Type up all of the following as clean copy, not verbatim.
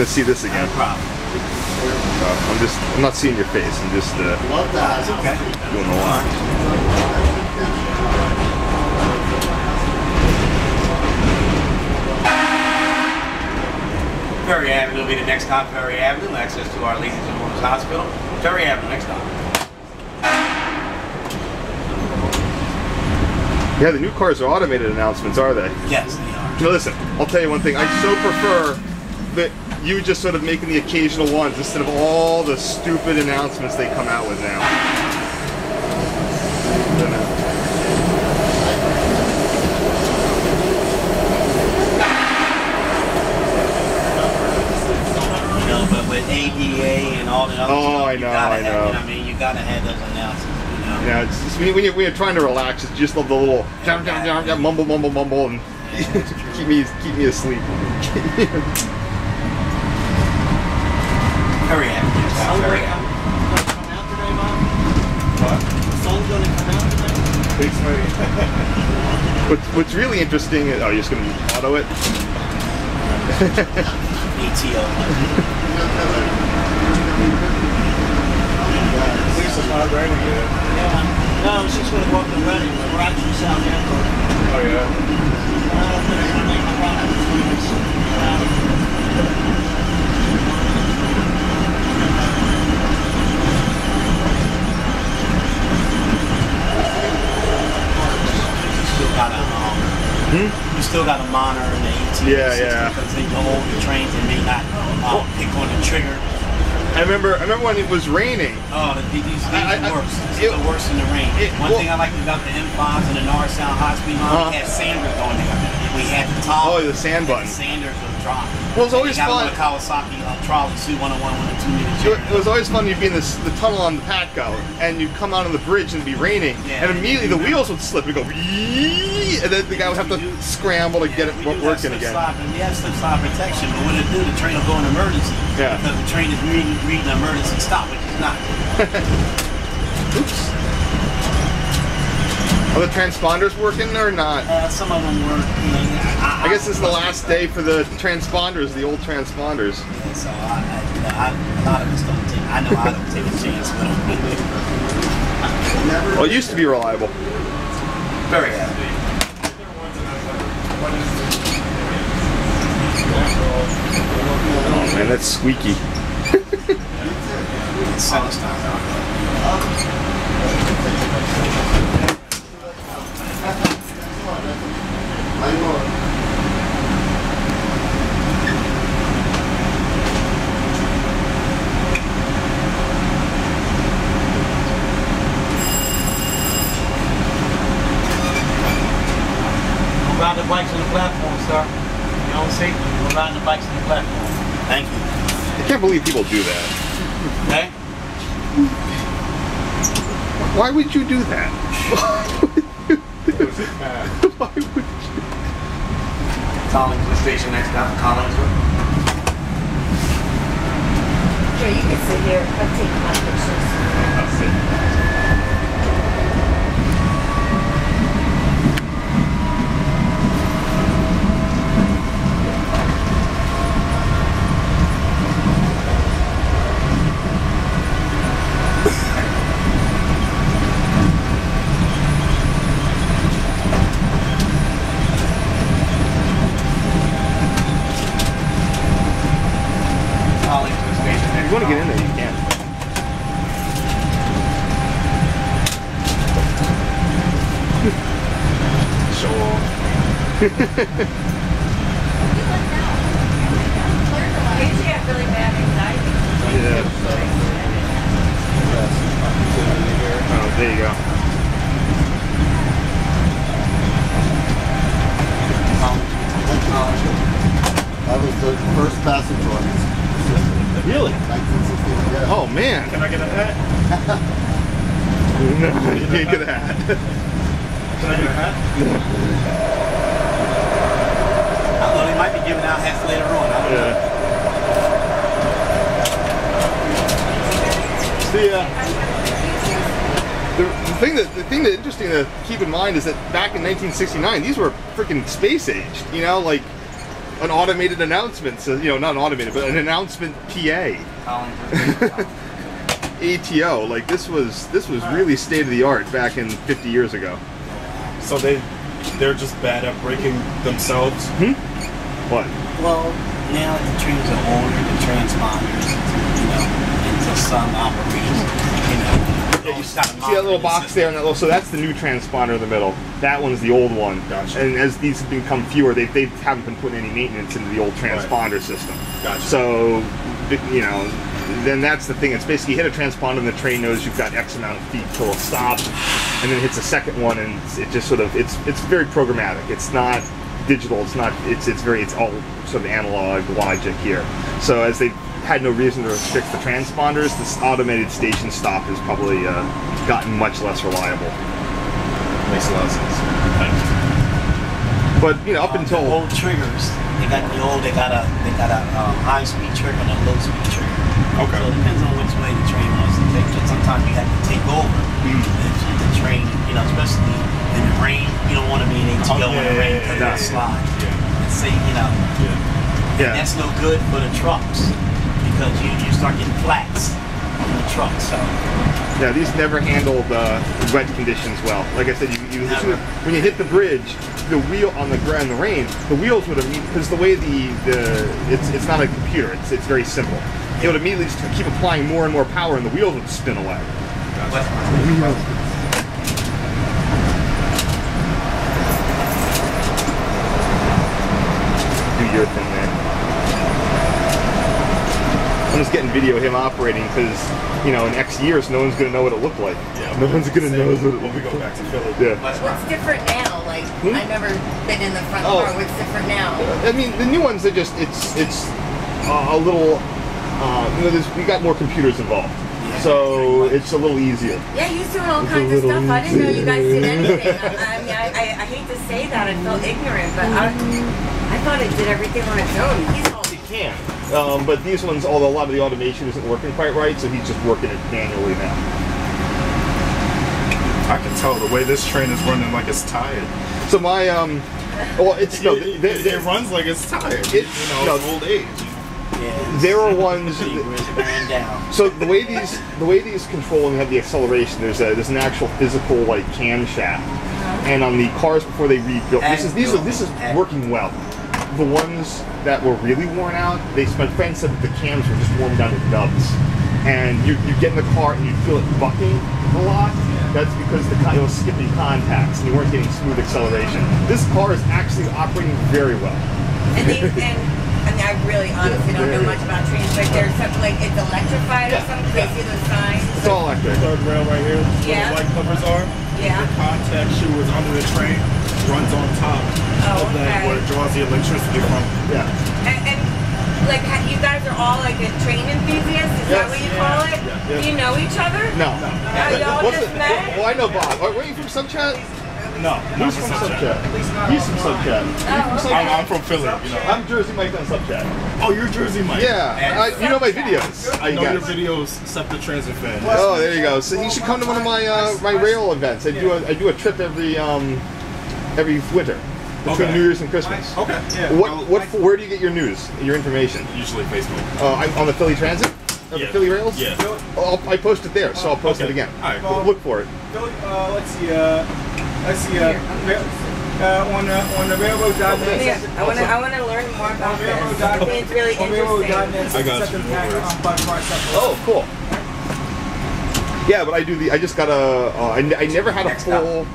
gonna see this again. No problem. I'm not seeing your face. I'm just Love that. Okay. doing the line. Ferry Avenue will be the next stop. Ferry Avenue, access to our Ladies and Women's Hospital. Ferry Avenue, next stop. Yeah, the new cars are automated announcements, are they? Yes, they are. Now listen, I'll tell you one thing. I so prefer that you just sort of making the occasional ones instead of all the stupid announcements they come out with now. You know, but with ADA and all the other stuff, I know. I mean, you gotta have those announcements. Yeah, it's just when you're trying to relax, it's just love the little mumble, mumble, mumble, and keep me asleep. Hurry up. Hurry up. Come out today, Mom? What? The sun's gonna come out today? What's really interesting is, oh, you're just gonna auto it? ETO. Lisa's not ready yet. Yeah. No, she's going to go up and ready. We're actually South Airport. Oh, yeah? You still got a monitor in the ETO Yeah. because they hold the trains and may not pick on the trigger. I remember when it was raining. Oh, these worse. It's worse in the rain. One thing I liked about the M5s and the North Sound high-speed line, we had sanders on there. We had the top. Oh, the sand button. The sanders would drop. Well, it's always fun. The Kawasaki trolley C101 with a 2-meter. It was always fun. You'd be in the tunnel on the PATCO, and you'd come out on the bridge and it'd be raining, and immediately the wheels would slip and go, and then the guy would have to scramble to get it working again. We have slip-slide protection, but when it do, the train will go in emergency. Yeah. Because the train is reading an emergency stop, which is not. Oops. Are the transponders working or not? Some of them work. I guess this is the last day for the transponders, the old transponders. Yeah, so a lot of us don't take. I know I don't take a chance with them. Well, it used to be reliable. Very happy. Oh man, that's squeaky. Ride the bikes on the platform, sir. You don't see? We're riding the bikes on the platform. Thank you. I can't believe people do that. Okay? Why would you do that? Why would you? Collingswood station next stop, Collingswood. Sure, you can sit here. I'm taking my pictures. I'll sit. If you want to get in there, you can. Show off. Did you have really bad anxiety? Yeah. Oh, there you go. That was the first passenger on this. Really? 1960, yeah. Oh man. Can I get a hat? No, you can't get a hat. Can I get a hat? Although they might be giving out hats later on. I don't know. The thing that interesting to keep in mind is that back in 1969, these were freaking space aged. You know, like an automated announcement. So, you know, not an automated, but an announcement PA. ATO. Like this was really state of the art back in 50 years ago. So they're just bad at breaking themselves. What? Well, now the trains are older, the transponders, you know, into some operators, you know. Yeah, you see that little box there, and that little, so that's the new transponder in the middle. That one's the old one. Gotcha. And as these have become fewer, they haven't been putting any maintenance into the old transponder system. Gotcha. So, you know, then that's the thing. It's basically you hit a transponder and the train knows you've got X amount of feet till it stops, and then it hits a second one, and it just sort of it's very programmatic. It's not digital. It's not. It's all sort of analog logic here. So as they had no reason to fix the transponders, this automated station stop has probably gotten much less reliable. Makes a lot of sense. But you know, up until the old triggers, they got a high speed trigger and a low speed trigger. Okay. So it depends on which way the train wants to take. So sometimes you have to take over the train, you know, especially in the rain. You don't want to be in ATO in the rain because it'll slide. And say, you know, and that's no good for the trucks because you start getting flats on the truck. So yeah, these never handled wet conditions well. Like I said, when you hit the bridge, the wheel on the ground in the rain, the wheels would have, because the way it's not a computer, it's very simple. It would immediately just keep applying more and more power, and the wheels would spin away. Gotcha. Do your thing, man. I'm just getting video of him operating because, you know, in X years, no one's going to know what it looked like. Yeah, no one's going to know what it when we go back to Philly. Yeah. What's different now? Like, I've never been in the front car. What's different now? I mean, the new ones are just, it's a little, you know, we got more computers involved. So it's a little easier. Yeah, he's doing all kinds of stuff. I didn't know you guys did anything. I mean, I hate to say that. I felt ignorant, but I thought it did everything on its own. He's all... It can. But these ones, although a lot of the automation isn't working quite right, so he's just working it manually now. I can tell the way this train is running like it's tired. So my, well, it's, no, it runs like it's tired. It's old age. yeah, There are ones. down. So the way these control and have the acceleration, there's an actual physical like camshaft, and on the cars before they rebuilt, this is working well. The ones that were really worn out, my friend said that the cams were just worn down to nubs, and you get in the car and you feel it bucking a lot. That's because it was skipping contacts and you weren't getting smooth acceleration. This car is actually operating very well. And I mean, I really honestly don't know much about trains, but there's something like it's electrified or something. They see those signs. It's all electric. Third rail right here, where the light covers are. Yeah. The contact shoe is under the train, runs on top of that where it draws the electricity from. Yeah. And like, you guys are all like a train enthusiast? Is that what you call it? Yeah. Do you know each other? No. Y'all just met? Well, I know Bob. Were you from Subchat? No, Who's from Subchat? He's from Subchat. I'm from Philly. You know. I'm Jersey Mike on Subchat. Oh, you're Jersey Mike. Yeah, you know my videos. I know your videos, Septa Transit Fan. Oh, there you go. So you should come to one of my my rail events. I do a trip every winter between New Year's and Christmas. Okay. Yeah. Where do you get your news, your information? Usually Facebook. I'm on the Philly Transit. The Philly Rails. Yeah. I post it there, so I'll post it again. All right. Cool. Look for it. Let's see. On the railroad.net. Yeah, I want to learn more about this. I think it's really interesting. I got you. Oh, cool. Yeah, but I just got I never had a full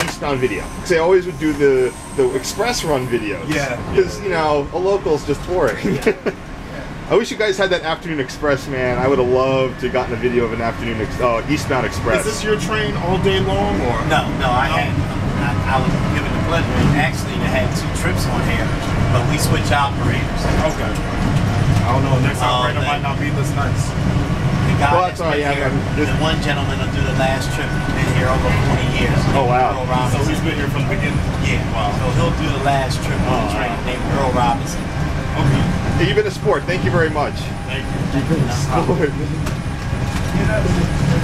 eastbound video. Because I always would do the express run videos. Yeah. Because, you know, a local's just boring. I wish you guys had that afternoon express, man. I would have loved to have gotten a video of an afternoon eastbound express. Is this your train all day long, or? No, I was given the pleasure actually to have 2 trips on here, but we switch operators. Okay. I don't know, next operator might not be this nice. The guy Well, that's all right, yeah. the one gentleman will do the last trip. He's been here over 20 years. Oh, wow. So he's been here from the beginning? Yeah. Wow. So he'll do the last trip on the train named Earl Robinson. Okay. Hey, you've been a sport. Thank you very much. Thank you. You've been a sport.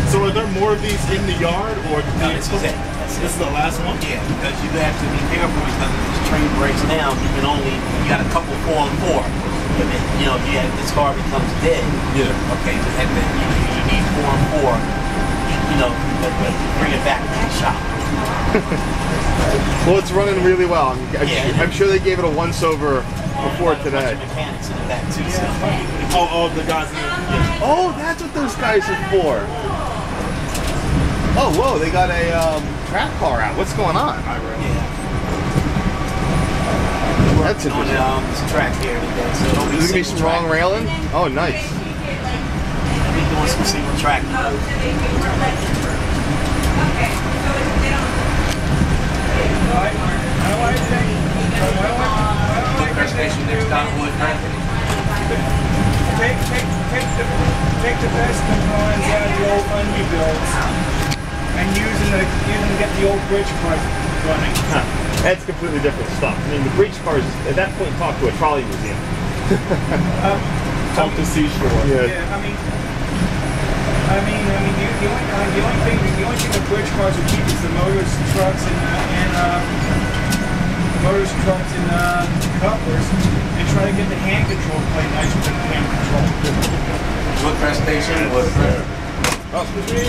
So are there more of these in the yard, or No, this was it. That's This is the last one? Yeah, because you have to be careful because if this train breaks down, you got a couple 4 and 4. But then, if this car becomes dead, okay, you need 4 and 4, but bring it back to the shop. Well, it's running really well. I'm sure they gave it a once-over before today. Mechanics in the back too. Oh, the guys in there. Oh, that's what those guys are for. Oh, whoa, they got a track car out. What's going on? That's interesting. This track here today, so it'll be There's going to be some wrong railing? Oh, nice. We'll be doing some single track. Station next Donwood. Take the best components out of the old unrebuilds and using to get the old bridge cars running. That's completely different stuff. I mean, the bridge cars, at that point, talk to a trolley museum. Talk to seashore. Yeah, I mean, the only thing the bridge cars will keep is the motors, trucks, couplers, and try to get the hand control to play nice with the hand control. Woodcrest Station, Woodcrest.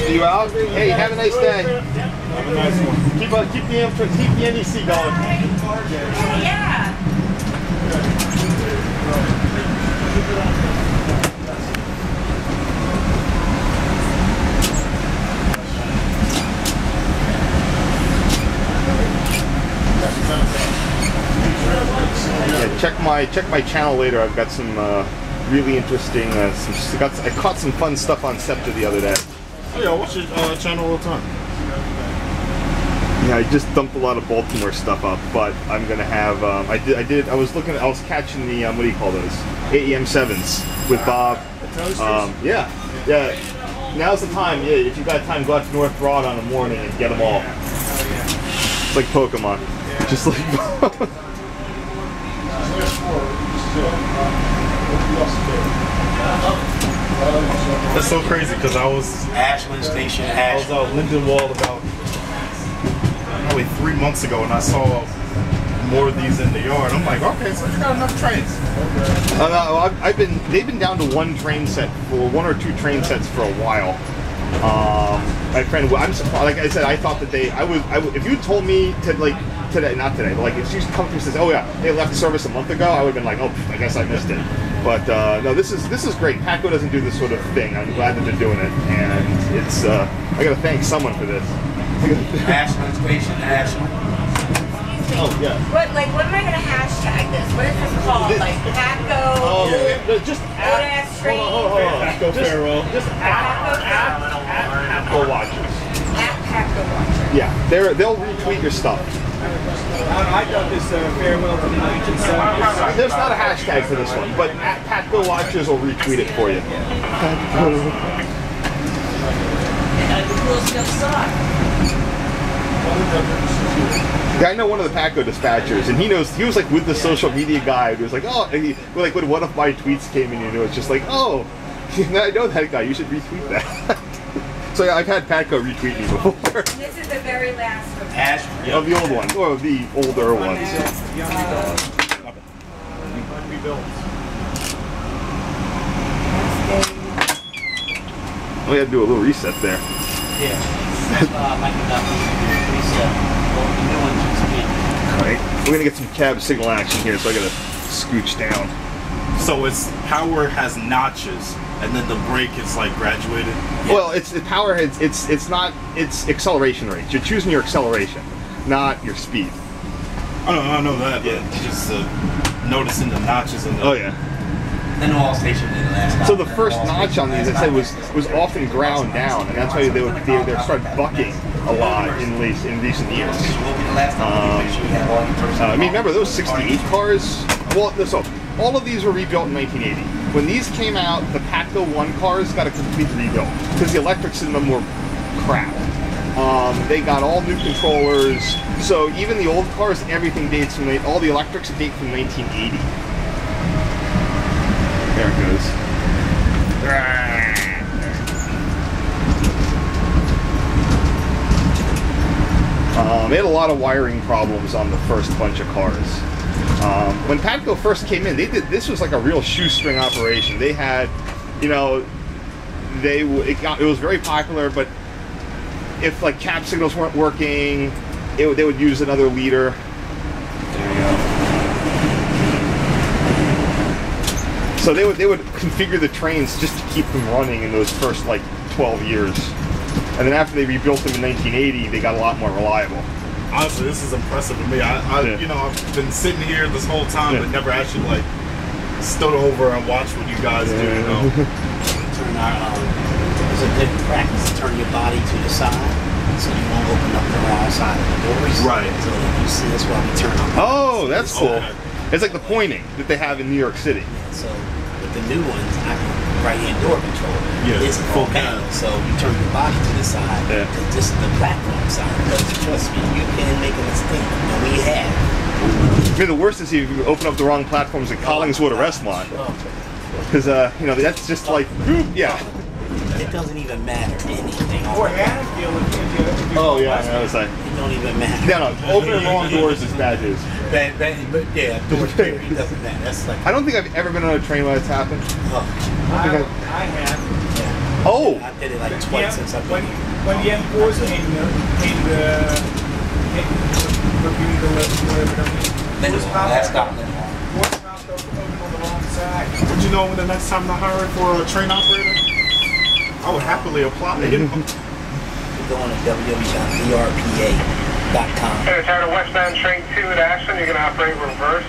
See you out? Hey, have a nice day. Have a nice one. Keep the NEC going. Yeah. Yeah, check my channel later. I've got some really interesting. I caught some fun stuff on Scepter the other day. Oh yeah, watch your channel all the time. Yeah, I just dumped a lot of Baltimore stuff up, but I'm gonna have. I was catching the what do you call those? AEM 7s with Bob. Yeah. Now's the time. Yeah, if you got time, go out to North Broad on the morning and get them all. It's like Pokemon. Just like. That's so crazy because I was Ashland Station, I was out Lindenwold about probably 3 months ago, and I saw more of these in the yard. I'm like, okay, so you got enough trains. They've been down to one or two train sets for a while. My friend, I'm surprised. Like I said, I thought that if you told me not today, but like if you come through and says, oh yeah, they left service a month ago, I would have been like, oh, I guess I missed it. But no, this is great. PATCO doesn't do this sort of thing. I'm glad that they're doing it, and it's I got to thank someone for this. Ashland Station, Ashland. Oh yeah. What am I gonna hashtag this? What is this called? Like PATCO? Just Old-ass train? Hold on. PATCO Farewell. Just at PATCO Watchers. At PATCO Watchers. Yeah, they'll retweet your stuff. I got this farewell to the 1970s. There's not a hashtag for this one, but at PATCO Watchers will retweet it for you. Yeah, I know one of the PATCO dispatchers, and he was like with the social media guy. He was like, oh, and like when one of my tweets came in, it's just like, oh, I know that guy. You should retweet that. So yeah, I've had PATCO retweet me before. And this is the very last one. Ashland. Of the old ones, or the older ones. We had to do a little reset there. Yeah. Alright, we're gonna get some cab signal action here, so I gotta scooch down. So it's power has notches, and then the brake is like graduated. Yeah. Well, it's power heads. It's acceleration rates. You're choosing your acceleration, not your speed. I know that. Yeah, just noticing the notches in the. Oh yeah. Lindenwold Station in the last. So the first notch on these, I said, was often ground down, and that's why they started bucking a lot in recent years. I mean, remember those '68 cars? Well, so all of these were rebuilt in 1980. When these came out, the PATCO 1 cars got a complete rebuild because the electrics in them were crap. They got all new controllers. So even the old cars, everything dates from all the electrics date from 1980. There it goes. They had a lot of wiring problems on the first bunch of cars. When Patco first came in, this was like a real shoestring operation. They had, you know, it was very popular, but if like cap signals weren't working, they would use another leader. There you go. So they would configure the trains just to keep them running in those first like 12 years. And then after they rebuilt them in 1980, they got a lot more reliable. Honestly, this is impressive to me. You know, I've been sitting here this whole time, but never actually like stood over and watched what you guys do. You know, turn our there's a good practice to turn your body to the side, so you won't open up the wrong side of the doors. Right. So if you see this while we turn on. Oh, that's cool. Okay. It's like the pointing that they have in New York City. Yeah, so with the new ones, right-hand door control. Yeah, it's full panel, so you turn your body to the side, just the platform side. Because trust me, you can make a mistake, and we have. I mean, the worst is if you open up the wrong platforms at Collingswood or Westmont, because you know that's just like, yeah. It doesn't even matter anything. Or Anfield if you Oh yeah, I was like, it don't even matter. no, opening wrong doors is bad news. But yeah, doors period doesn't matter. That's like. I don't think I've ever been on a train where it's happened. I have. Yeah. Oh! I did it like twice since I've been here. When the M4s came Last stop Lindenwold. on the wrong side. would you know when the next time to hire for a train operator? I would happily apply. You're going to www.drpa.com. Turn to westbound train 2 at Ashland. You're going to operate reverse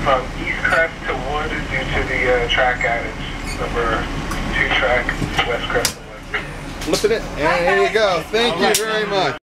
from East Crest to Wood due to the track outage. Number 2 track, West Crest. Lifted it, and there you go. Thank you very much.